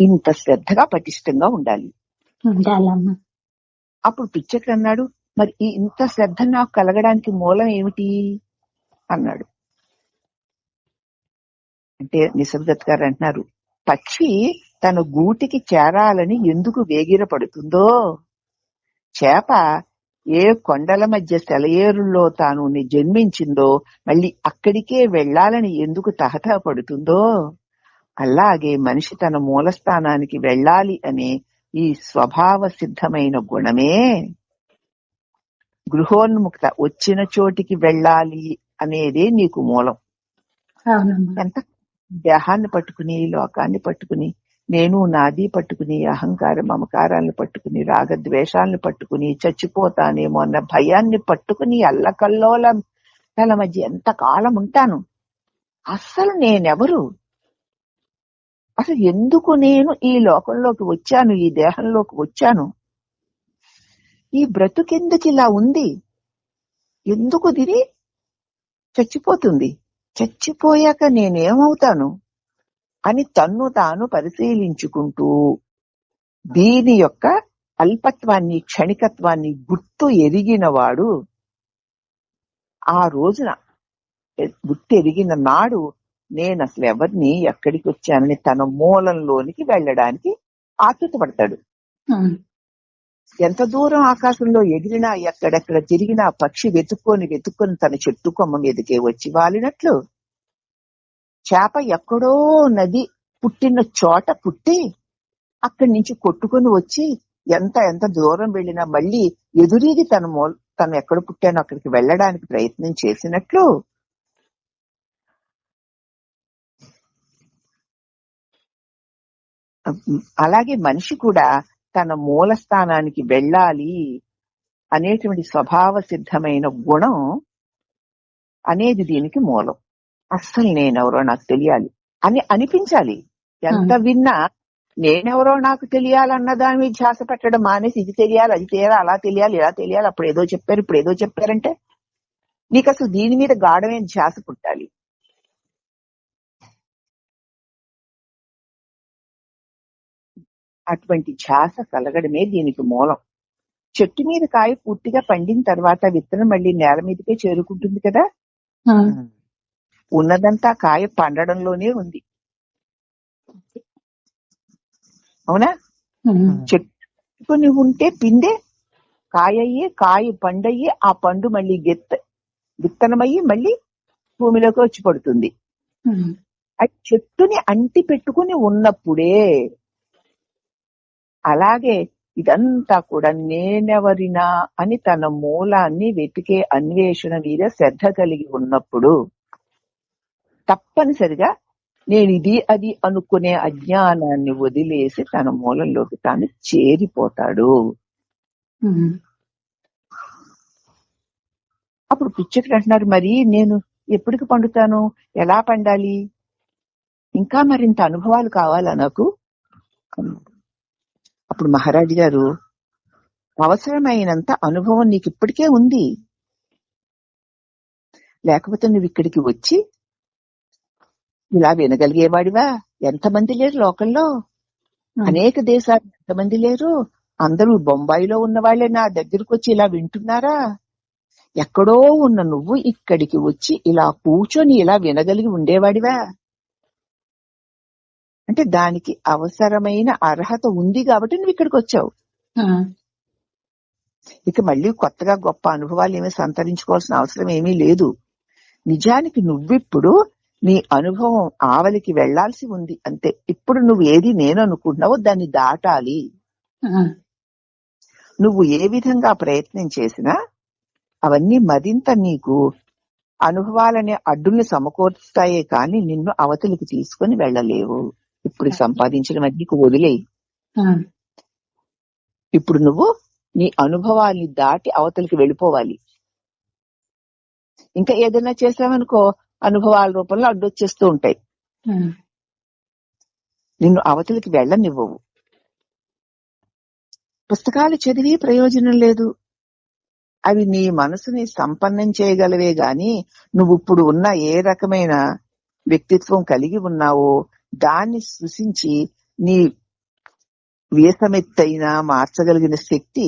ఇంత శ్రద్ధగా పటిష్టంగా ఉండాలి. ఉండాలమ్మా. అప్పుడు పిచ్చకుడు అన్నాడు, మరి ఈ ఇంత శ్రద్ధ నాకు కలగడానికి మూలం ఏమిటి అన్నాడు. అంటే నిసర్గత్ గారు అంటున్నారు, పక్షి తన గూటికి చేరాలని ఎందుకు వేగిరపడుతుందో, చేప ఏ కొండల మధ్య సెలయేరుల్లో తాను జన్మించిందో మళ్ళీ అక్కడికే వెళ్లాలని ఎందుకు తహతహపడుతుందో, అలాగే మనిషి తన మూలస్థానానికి వెళ్ళాలి అనే ఈ స్వభావ సిద్ధమైన గుణమే గృహోన్ముక్త, వచ్చిన చోటికి వెళ్ళాలి అనేదే నీకు మూలం. ఎంత దేహాన్ని పట్టుకుని, లోకాన్ని పట్టుకుని, నేను నాది పట్టుకుని, అహంకార మమకారాలను పట్టుకుని, రాగద్వేషాలను పట్టుకుని, చచ్చిపోతానేమో అన్న భయాన్ని పట్టుకుని అల్లకల్లోల తల మధ్య ఎంత కాలం ఉంటాను? అస్సలు నేనెవరు? అసలు ఎందుకు నేను ఈ లోకంలోకి వచ్చాను, ఈ దేహంలోకి వచ్చాను? ఈ బ్రతుకెందుకు ఇలా ఉంది? ఎందుకు తిని చచ్చిపోతుంది? చచ్చిపోయాక నేనేమవుతాను అని తన్ను తాను పరిశీలించుకుంటూ దీని యొక్క అల్పత్వాన్ని, క్షణికత్వాన్ని గుర్తు ఎరిగినవాడు ఆ రోజున, గుర్తు ఎరిగిన నాడు నేను అసలు ఎవరిని, ఎక్కడికి వచ్చానని తన మూలంలోనికి వెళ్ళడానికి ఆతృతపడతాడు. ఎంత దూరం ఆకాశంలో ఎగిరినా, ఎక్కడెక్కడ తిరిగినా పక్షి వెతుక్కొని తన చెట్టు కొమ్మ మీదకే వచ్చి వాలినట్లు, చేప ఎక్కడో నది పుట్టిన చోట పుట్టి అక్కడి నుంచి కొట్టుకుని వచ్చి ఎంత దూరం వెళ్ళినా మళ్ళీ ఎదురీది తను ఎక్కడ పుట్టానో అక్కడికి వెళ్ళడానికి ప్రయత్నం చేసినట్లు అలాగే మనిషి కూడా తన మూల స్థానానికి వెళ్ళాలి అనేటువంటి స్వభావ సిద్ధమైన గుణం అనేది దీనికి మూలం. అస్సలు నేనెవరో నాకు తెలియాలి అని అనిపించాలి. ఎంత విన్నా నేనెవరో నాకు తెలియాలన్న దాని మీద ధ్యాస పెట్టడం మానేసి ఇది తెలియాలి, అది తెలియాలి, అలా తెలియాలి, ఇలా తెలియాలి, అప్పుడు ఏదో చెప్పారు, ఇప్పుడు ఏదో చెప్పారంటే నీకు అసలు దీని మీద గాఢమైన ధ్యాస పుట్టాలి. అటువంటి ధ్యాస కలగడమే దీనికి మూలం. చెట్టు మీద కాయ పూర్తిగా పండిన తర్వాత విత్తనం మళ్ళీ నేల మీదకే చేరుకుంటుంది కదా. ఉన్నదంతా కాయ పండడంలోనే ఉంది, అవునా? చెట్టుకొని ఉంటే పిండే కాయయ్యే, కాయ పండయ్యే, ఆ పండు మళ్ళీ విత్తనమయ్యి మళ్ళీ భూమిలోకి వచ్చి పడుతుంది. అది చెట్టుని అంటి పెట్టుకుని ఉన్నప్పుడే. అలాగే ఇదంతా కూడా నేనెవరినా అని తన మూలాన్ని వెతికే అన్వేషణ మీద శ్రద్ధ కలిగి ఉన్నప్పుడు తప్పనిసరిగా నేను ఇది అది అనుకునే అజ్ఞానాన్ని వదిలేసి తన మూలంలోకి తాను చేరిపోతాడు. అప్పుడు పిచ్చకుడు అంటున్నారు, మరి నేను ఎప్పటికి పండుతాను, ఎలా పండాలి, ఇంకా మరింత అనుభవాలు కావాలా నాకు? అప్పుడు మహారాజు గారు, అవసరమైనంత అనుభవం నీకు ఇప్పటికే ఉంది, లేకపోతే నువ్వు ఇక్కడికి వచ్చి ఇలా వినగలిగేవాడివా? ఎంతమంది లేరు లోకంలో, అనేక దేశాలు ఎంతమంది లేరు, అందరూ బొంబాయిలో ఉన్న వాళ్ళే నా దగ్గరకు వచ్చి ఇలా వింటున్నారా? ఎక్కడో ఉన్న నువ్వు ఇక్కడికి వచ్చి ఇలా కూర్చొని ఇలా వినగలిగి ఉండేవాడివా? అంటే దానికి అవసరమైన అర్హత ఉంది కాబట్టి నువ్వు ఇక్కడికి వచ్చావు. ఇక మళ్ళీ కొత్తగా గొప్ప అనుభవాలు ఏమీ సంతరించుకోవాల్సిన అవసరం ఏమీ లేదు. నిజానికి నువ్విప్పుడు నీ అనుభవం ఆవలికి వెళ్లాల్సి ఉంది అంతే. ఇప్పుడు నువ్వు ఏది నేను అనుకుంటున్నావో దాన్ని దాటాలి. నువ్వు ఏ విధంగా ప్రయత్నం చేసినా అవన్నీ మరింత నీకు అనుభవాలనే అడ్డుల్ని సమకూర్చుతాయే కానీ నిన్ను అవతలికి తీసుకొని వెళ్ళలేవు. ఇప్పుడు సంపాదించిన మధ్య నీకు వదిలేయి. ఇప్పుడు నువ్వు నీ అనుభవాల్ని దాటి అవతలికి వెళ్ళిపోవాలి. ఇంకా ఏదైనా చేసావనుకో అనుభవాల రూపంలో అడ్డొచ్చేస్తూ ఉంటాయి, నిన్ను అవతలికి వెళ్ళనివ్వవు. పుస్తకాలు చదివి ప్రయోజనం లేదు, అవి నీ మనసుని సంపన్నం చేయగలవే గాని నువ్వు ఇప్పుడు ఉన్న ఏ రకమైన వ్యక్తిత్వం కలిగి ఉన్నావో దాన్ని సృష్టించి నీ వీసమెత్తైనా మార్చగలిగిన శక్తి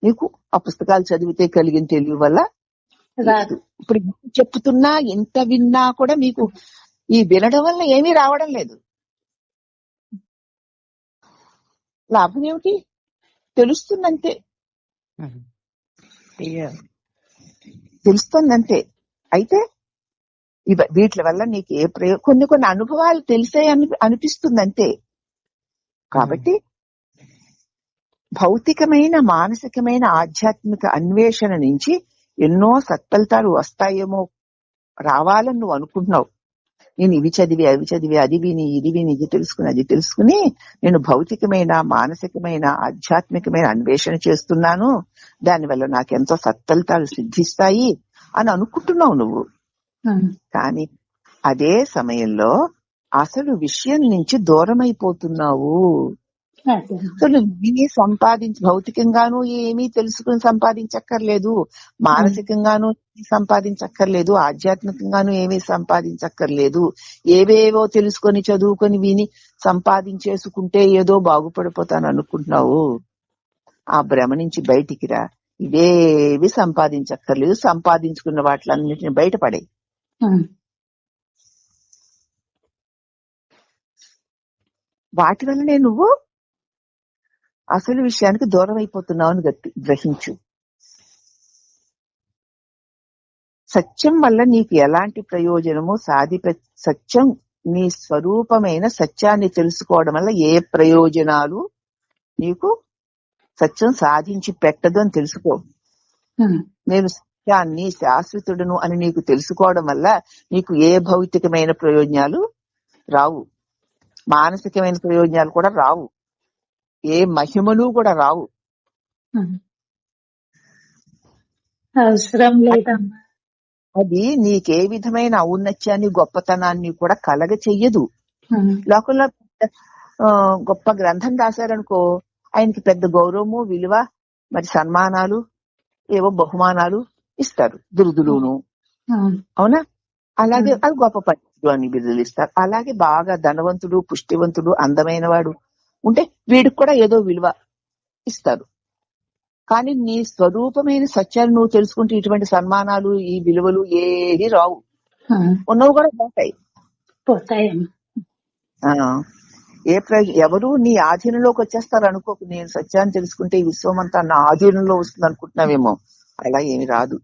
నీకు ఆ పుస్తకాలు చదివితే కలిగిన తెలివి వల్ల రాదు. ఇప్పుడు చెప్తున్నా ఎంత విన్నా కూడా మీకు ఈ వినడం వల్ల ఏమీ రావడం లేదు. లాభం ఏమిటి? తెలుస్తుందంతే, తెలుస్తుందంతే. అయితే వీటి వల్ల నీకు ఏ కొన్ని అనుభవాలు తెలిసే అనిపిస్తుంది అంతే. కాబట్టి భౌతికమైన, మానసికమైన, ఆధ్యాత్మిక అన్వేషణ నుంచి ఎన్నో సత్ఫలితాలు వస్తాయేమో, రావాలని నువ్వు అనుకుంటున్నావు. నేను ఇవి చదివి అవి చదివి అది విని ఇది విని ఇది తెలుసుకుని అది తెలుసుకుని నేను భౌతికమైన, మానసికమైన, ఆధ్యాత్మికమైన అన్వేషణ చేస్తున్నాను, దానివల్ల నాకెంతో సత్ఫలితాలు సిద్ధిస్తాయి అని అనుకుంటున్నావు నువ్వు. కానీ అదే సమయంలో అసలు విషయం నుంచి దూరం అయిపోతున్నావు. అసలు విని భౌతికంగానూ ఏమీ తెలుసుకుని సంపాదించక్కర్లేదు, మానసికంగానూ సంపాదించక్కర్లేదు, ఆధ్యాత్మికంగానూ ఏమీ సంపాదించక్కర్లేదు. ఏవేవో తెలుసుకొని చదువుకొని విని సంపాదించేసుకుంటే ఏదో బాగుపడిపోతాను అనుకుంటున్నావు. ఆ భ్రమ నుంచి బయటికి రా. ఇవేవి సంపాదించక్కర్లేదు, సంపాదించుకున్న వాటిలన్నిటిని బయటపడే. వాటి వల్లనే నువ్వు అసలు విషయానికి దూరం అయిపోతున్నావు అని గ్రహించు. సత్యం వల్ల నీకు ఎలాంటి ప్రయోజనము సత్యం, నీ స్వరూపమైన సత్యాన్ని తెలుసుకోవడం వల్ల ఏ ప్రయోజనాలు నీకు సత్యం సాధించి పెట్టదు అని తెలుసుకో. నేను సత్యాన్ని, శాశ్వతుడును అని నీకు తెలుసుకోవడం వల్ల నీకు ఏ భౌతికమైన ప్రయోజనాలు రావు, మానసికమైన ప్రయోజనాలు కూడా రావు, ఏ మహిమలు కూడా రావు. అవసరం లేదమ్మా. అది నీకే విధమైన ఔన్నత్యాన్ని, గొప్పతనాన్ని కూడా కలగ చెయ్యదు. లోకంలో గొప్ప గ్రంథం రాశారనుకో, ఆయనకి పెద్ద గౌరవము, విలువ, మరి సన్మానాలు, ఏవో బహుమానాలు ఇస్తారు, దురుదులును. అవునా? అలాగే అది గొప్ప పండితుడు అని బిరుదులు ఇస్తారు. అలాగే బాగా ధనవంతుడు, పుష్టివంతుడు, అందమైన వాడు ఉంటే వీడికి కూడా ఏదో విలువ ఇస్తారు. కానీ నీ స్వరూపమైన సత్యాన్ని నువ్వు తెలుసుకుంటే ఇటువంటి సన్మానాలు, ఈ విలువలు ఏది రావు, ఉన్నవి కూడా పోతాయి. ఎవరు నీ ఆధీనంలోకి వచ్చేస్తారు అనుకోకు. నేను సత్యాన్ని తెలుసుకుంటే ఈ విశ్వం అంతా నా ఆధీనంలో వస్తుంది అనుకుంటున్నావేమో, అలా ఏమి రాదు.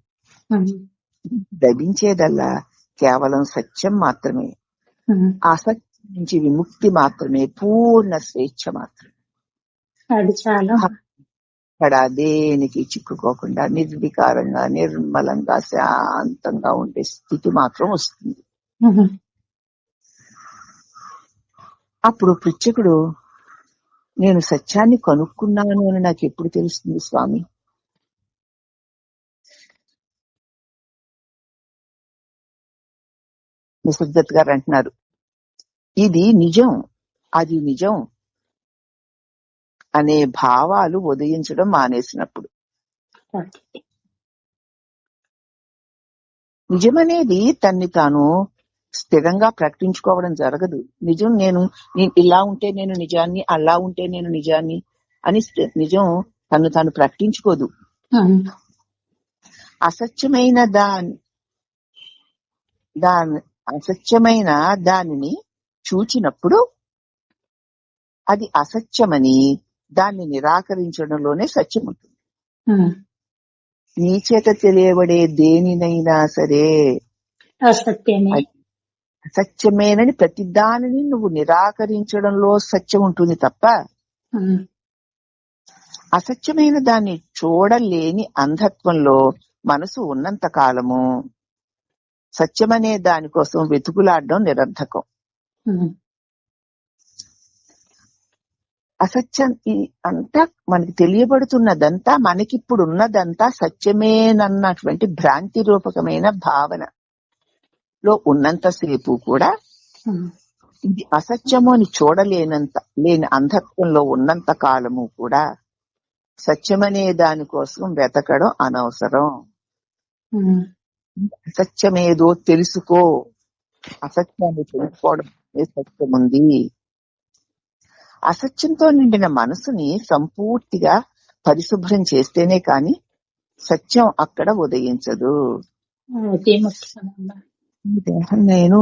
లభించేదల్లా కేవలం సత్యం మాత్రమే, అసత్యం నుంచి విముక్తి మాత్రమే, పూర్ణ స్వేచ్ఛ మాత్రమే. అది చాలా అక్కడ దేనికి చిక్కుకోకుండా నిర్వికారంగా, నిర్మలంగా, శాంతంగా ఉండే స్థితి మాత్రం వస్తుంది. అప్పుడు పృచ్ఛకుడు, నేను సత్యాన్ని కనుక్కున్నాను అని నాకు ఎప్పుడు తెలుస్తుంది స్వామి? నిసర్గత్ గారు అంటున్నారు, ఇది నిజం, అది నిజం అనే భావాలు ఉదయించడం మానేసినప్పుడు. నిజమనేది తన్ని తాను స్థిరంగా ప్రకటించుకోవడం జరగదు. నిజం నేను ఇలా ఉంటే నేను నిజాన్ని, అలా ఉంటే నేను నిజాన్ని అని నిజం తను తాను ప్రకటించుకోదు. అసత్యమైన అసత్యమైన దానిని చూచినప్పుడు అది అసత్యమని దాన్ని నిరాకరించడంలోనే సత్యం ఉంటుంది. నీ చేత తెలియబడే దేనినైనా సరే అసత్యమేనని ప్రతి దానిని నువ్వు నిరాకరించడంలో సత్యం ఉంటుంది తప్ప అసత్యమైన దాన్ని చూడలేని అంధత్వంలో మనసు ఉన్నంత కాలము సత్యమనే దానికోసం వెతుకులాడడం నిరర్థకం. అసత్యం అంతా మనకి తెలియబడుతున్నదంతా, మనకిప్పుడు ఉన్నదంతా సత్యమేనన్నటువంటి భ్రాంతి రూపకమైన భావనలో ఉన్నంతసేపు కూడా ఇది అసత్యము అని లేని అంధత్వంలో ఉన్నంత కాలము కూడా సత్యమనే దానికోసం వెతకడం అనవసరం. అసత్యమేదో తెలుసుకో, అసత్యాన్ని తెలుసుకోవడం సత్యం ఉంది. అసత్యంతో నిండిన మనసుని సంపూర్తిగా పరిశుభ్రం చేస్తేనే కాని సత్యం అక్కడ ఉదయించదు. అది ముఖ్యమమ్మా. ఈ దేహం నేను,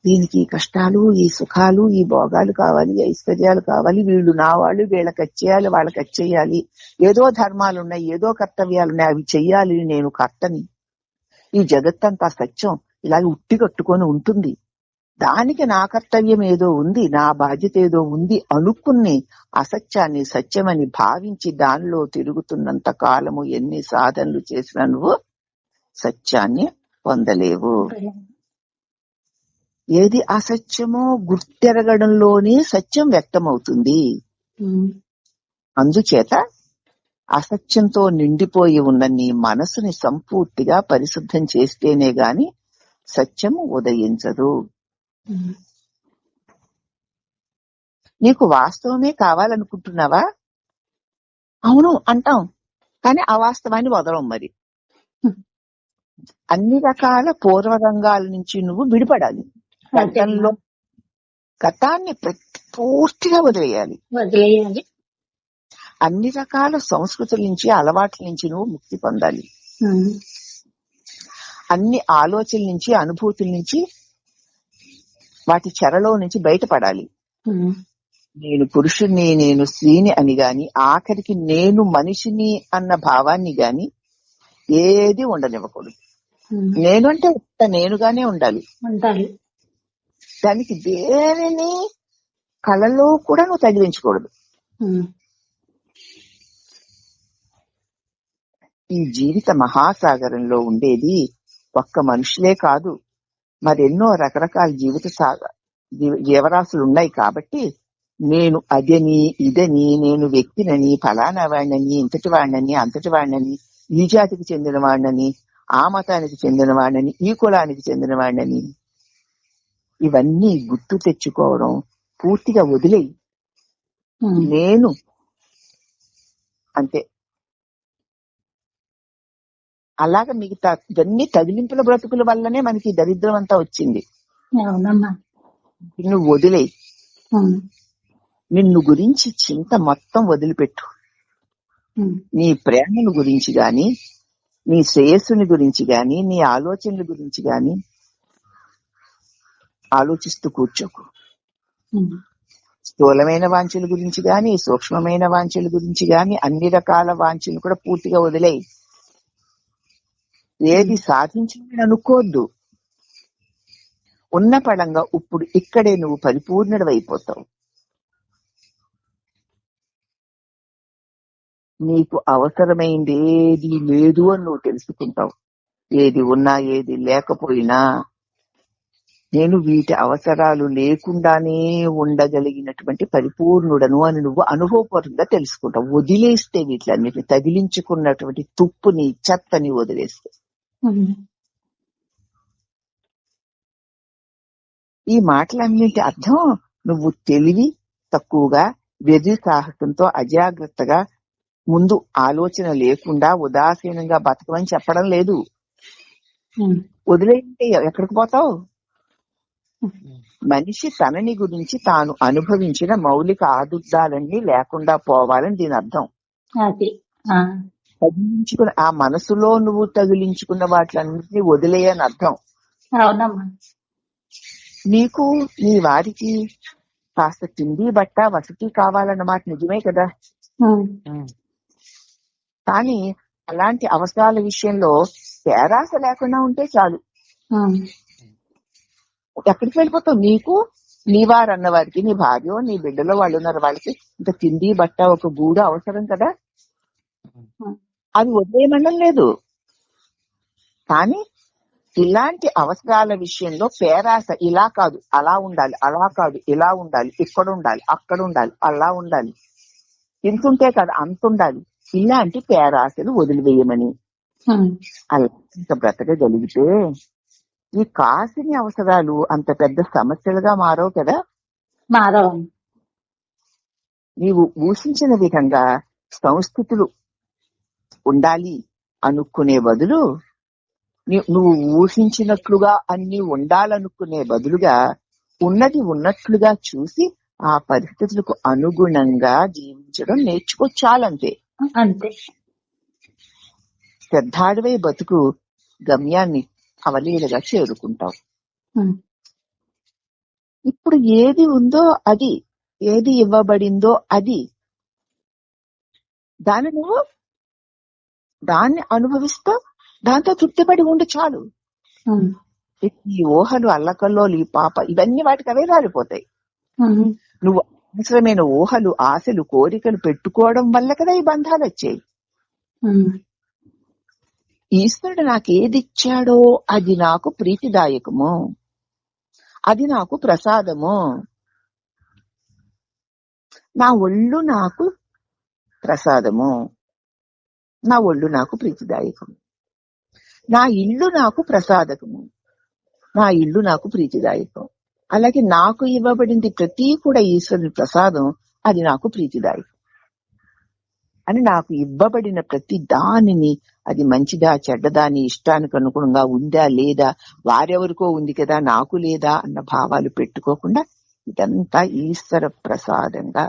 దీనికి ఈ కష్టాలు, ఈ సుఖాలు, ఈ భోగాలు కావాలి, ఐశ్వర్యాలు కావాలి, వీళ్ళు నా వాళ్ళు, వీళ్ళకి వచ్చేయాలి, వాళ్ళకి వచ్చేయాలి, ఏదో ధర్మాలున్నాయి, ఏదో కర్తవ్యాలున్నాయి, అవి చెయ్యాలి, నేను కర్తని. ఈ జగత్తంతా సత్యం ఇలాగే ఉట్టి కట్టుకొని ఉంటుంది. దానికి నా కర్తవ్యం ఏదో ఉంది, నా బాధ్యత ఏదో ఉంది అనుకుని అసత్యాన్ని సత్యమని భావించి దానిలో తిరుగుతున్నంత కాలము ఎన్ని సాధనలు చేసినా నువ్వు సత్యాన్ని పొందలేవు. ఏది అసత్యమో గుర్తెరగడంలోనే సత్యం వ్యక్తమవుతుంది. అందుచేత అసత్యంతో నిండిపోయి ఉన్న నీ మనసుని సంపూర్తిగా పరిశుద్ధం చేస్తేనే గాని సత్యము ఉదయించదు. నీకు వాస్తవమే కావాలనుకుంటున్నావా? అవును అంటాం, కానీ అవాస్తవాన్ని వదలం. మరి అన్ని రకాల పూర్వరంగాల నుంచి నువ్వు విడిపడాలి. గతాన్ని పూర్తిగా వదిలేయాలి. అన్ని రకాల సంస్కృతుల నుంచి, అలవాట్ల నుంచి నువ్వు ముక్తి పొందాలి. అన్ని ఆలోచనల నుంచి, అనుభూతుల నుంచి, వాటి చెరలో నుంచి బయటపడాలి. నేను పురుషుణ్ణి, నేను స్త్రీని అని గాని, ఆఖరికి నేను మనిషిని అన్న భావాన్ని గాని ఏది ఉండనివ్వకూడదు. నేను అంటే నేనుగానే ఉండాలి. దానికి దేనిని కళలో కూడా నువ్వు తగిలించకూడదు. ఈ జీవిత మహాసాగరంలో ఉండేది ఒక్క మనుషులే కాదు, మరెన్నో రకరకాల జీవరాశులు ఉన్నాయి. కాబట్టి నేను అదని ఇదని, నేను వ్యక్తినని, ఫలానా వాడినని, ఇంతటి వాడినని, అంతటి వాడినని, ఈ జాతికి చెందిన వాడినని, ఆ మతానికి చెందిన వాడినని, ఈ కులానికి చెందిన వాడినని, ఇవన్నీ గుర్తు తెచ్చుకోవడం పూర్తిగా వదిలేయి. నేను అంతే. అలాగా మిగతా ఇవన్నీ తగిలింపుల బ్రతుకుల వల్లనే మనకి దరిద్రం అంతా వచ్చింది. నువ్వు వదిలేయి. నిన్ను గురించి చింత మొత్తం వదిలిపెట్టు. నీ ప్రేమను గురించి గాని, నీ శ్రేయస్సుని గురించి గాని, నీ ఆలోచనల గురించి గాని ఆలోచిస్తూ కూర్చోకు. స్థూలమైన వాంఛల గురించి గాని, సూక్ష్మమైన వాంఛల గురించి గాని, అన్ని రకాల వాంఛలు కూడా పూర్తిగా వదిలేయి. ఏది సాధించాలని అనుకోవద్దు. ఉన్న పడంగా ఇప్పుడు ఇక్కడే నువ్వు పరిపూర్ణుడు అయిపోతావు. నీకు అవసరమైంది ఏది లేదు అని నువ్వు తెలుసుకుంటావు. ఏది ఉన్నా ఏది లేకపోయినా నేను వీటి అవసరాలు లేకుండానే ఉండగలిగినటువంటి పరిపూర్ణుడను అని నువ్వు అనుభవపూర్వకంగా తెలుసుకుంటావు. వదిలేస్తే వీటిలన్నిటిని, తగిలించుకున్నటువంటి తుప్పుని, చెత్తని వదిలేస్తే. ఈ మాటలన్నింటి అర్థం నువ్వు తెలివి తక్కువగా, వ్యధి సాహసంతో అజాగ్రత్తగా, ముందు ఆలోచన లేకుండా ఉదాసీనంగా బతకమని చెప్పడం లేదు. వదిలేంటే ఎక్కడికి పోతావు? మనిషి తనని గురించి తాను అనుభవించిన మౌలిక ఆదుర్దాలన్నీ లేకుండా పోవాలని దీని అర్థం. తగిలించుకున్న ఆ మనసులో నువ్వు తగిలించుకున్న వాటిలన్నింటినీ వదిలేయని అర్థం. నీకు నీ వారికి కాస్త తిండి, బట్ట, వసతి కావాలన్నమాట నిజమే కదా. కానీ అలాంటి అవసరాల విషయంలో పేరాస లేకుండా ఉంటే చాలు. ఎక్కడికి వెళ్ళిపోతావు? నీకు నీ వారు అన్న వారికి, నీ భార్య, నీ బిడ్డలో వాళ్ళు ఉన్నారు, వాళ్ళకి ఇంత తిండి, బట్ట, ఒక గూడు అవసరం కదా. అది వదిలేయమనడం లేదు. కానీ ఇలాంటి అవసరాల విషయంలో పేరాస, ఇలా కాదు అలా ఉండాలి, అలా కాదు ఇలా ఉండాలి, ఇక్కడ ఉండాలి, అక్కడ ఉండాలి, అలా ఉండాలి, ఇంతుంటే కాదు అంత ఉండాలి, ఇలాంటి పేరాసలు వదిలివేయమని. అలా ఇంకా బ్రతకగలిగితే ఈ కాసిని అవసరాలు అంత పెద్ద సమస్యలుగా మారవు కదా. నీవు ఊహించిన విధంగా సంస్కృతులు ఉండాలి అనుకునే బదులు, నువ్వు ఊహించినట్లుగా అన్ని ఉండాలనుకునే బదులుగా ఉన్నది ఉన్నట్లుగా చూసి ఆ పరిస్థితులకు అనుగుణంగా జీవించడం నేర్చుకోవచ్చాలంతే. అంతే. శ్రద్ధాడివై బతుకు గమ్యాన్ని అవలీలగా చేరుకుంటావు. ఉమ్, ఇప్పుడు ఏది ఉందో అది, ఏది ఇవ్వబడిందో అది, దాన్ని అనుభవిస్తూ దాంతో తృప్తిపడి ఉండి చాలు. ఉమ్, ఈ ఊహలు, అల్లకల్లోలు, ఈ పాప, ఇవన్నీ వాటికి అవే రాలిపోతాయి. ఉమ్, నువ్వు అవసరమైన ఊహలు, ఆశలు, కోరికలు పెట్టుకోవడం వల్ల కదా ఈ బంధాలు వచ్చాయి. ఉమ్, ఈశ్వరుడు నాకు ఏది ఇచ్చాడో అది నాకు ప్రీతిదాయకము, అది నాకు ప్రసాదము. నా ఒళ్ళు నాకు ప్రసాదము, నా ఒళ్ళు నాకు ప్రీతిదాయకము. నా ఇల్లు నాకు ప్రసాదకము, నా ఇల్లు నాకు ప్రీతిదాయకం. అలాగే నాకు ఇవ్వబడింది ప్రతి కూడా ఈశ్వరుని ప్రసాదం, అది నాకు ప్రీతిదాయకం అని నాకు ఇవ్వబడిన ప్రతి దానిని, అది మంచిదా చెడ్డదా, నీ ఇష్టానికి అనుగుణంగా ఉందా లేదా, వారెవరికో ఉంది కదా నాకు లేదా అన్న భావాలు పెట్టుకోకుండా ఇదంతా ఈశ్వర ప్రసాదంగా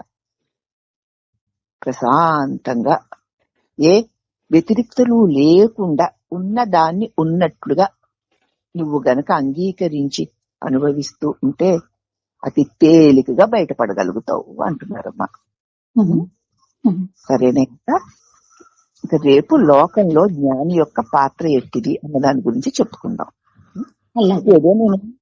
ప్రశాంతంగా ఏ వ్యతిరిక్తలు లేకుండా ఉన్నదాన్ని ఉన్నట్లుగా నువ్వు గనక అంగీకరించి అనుభవిస్తూ ఉంటే అతి తేలికగా బయటపడగలుగుతావు అంటున్నారమ్మా. ఉమ్, ఉమ్. సరేనా? ఇంకా రేపు లోకంలో జ్ఞాని యొక్క పాత్ర ఎట్టిది అన్న దాని గురించి చెప్పుకుందాం. అలాగే. ఏదో నేను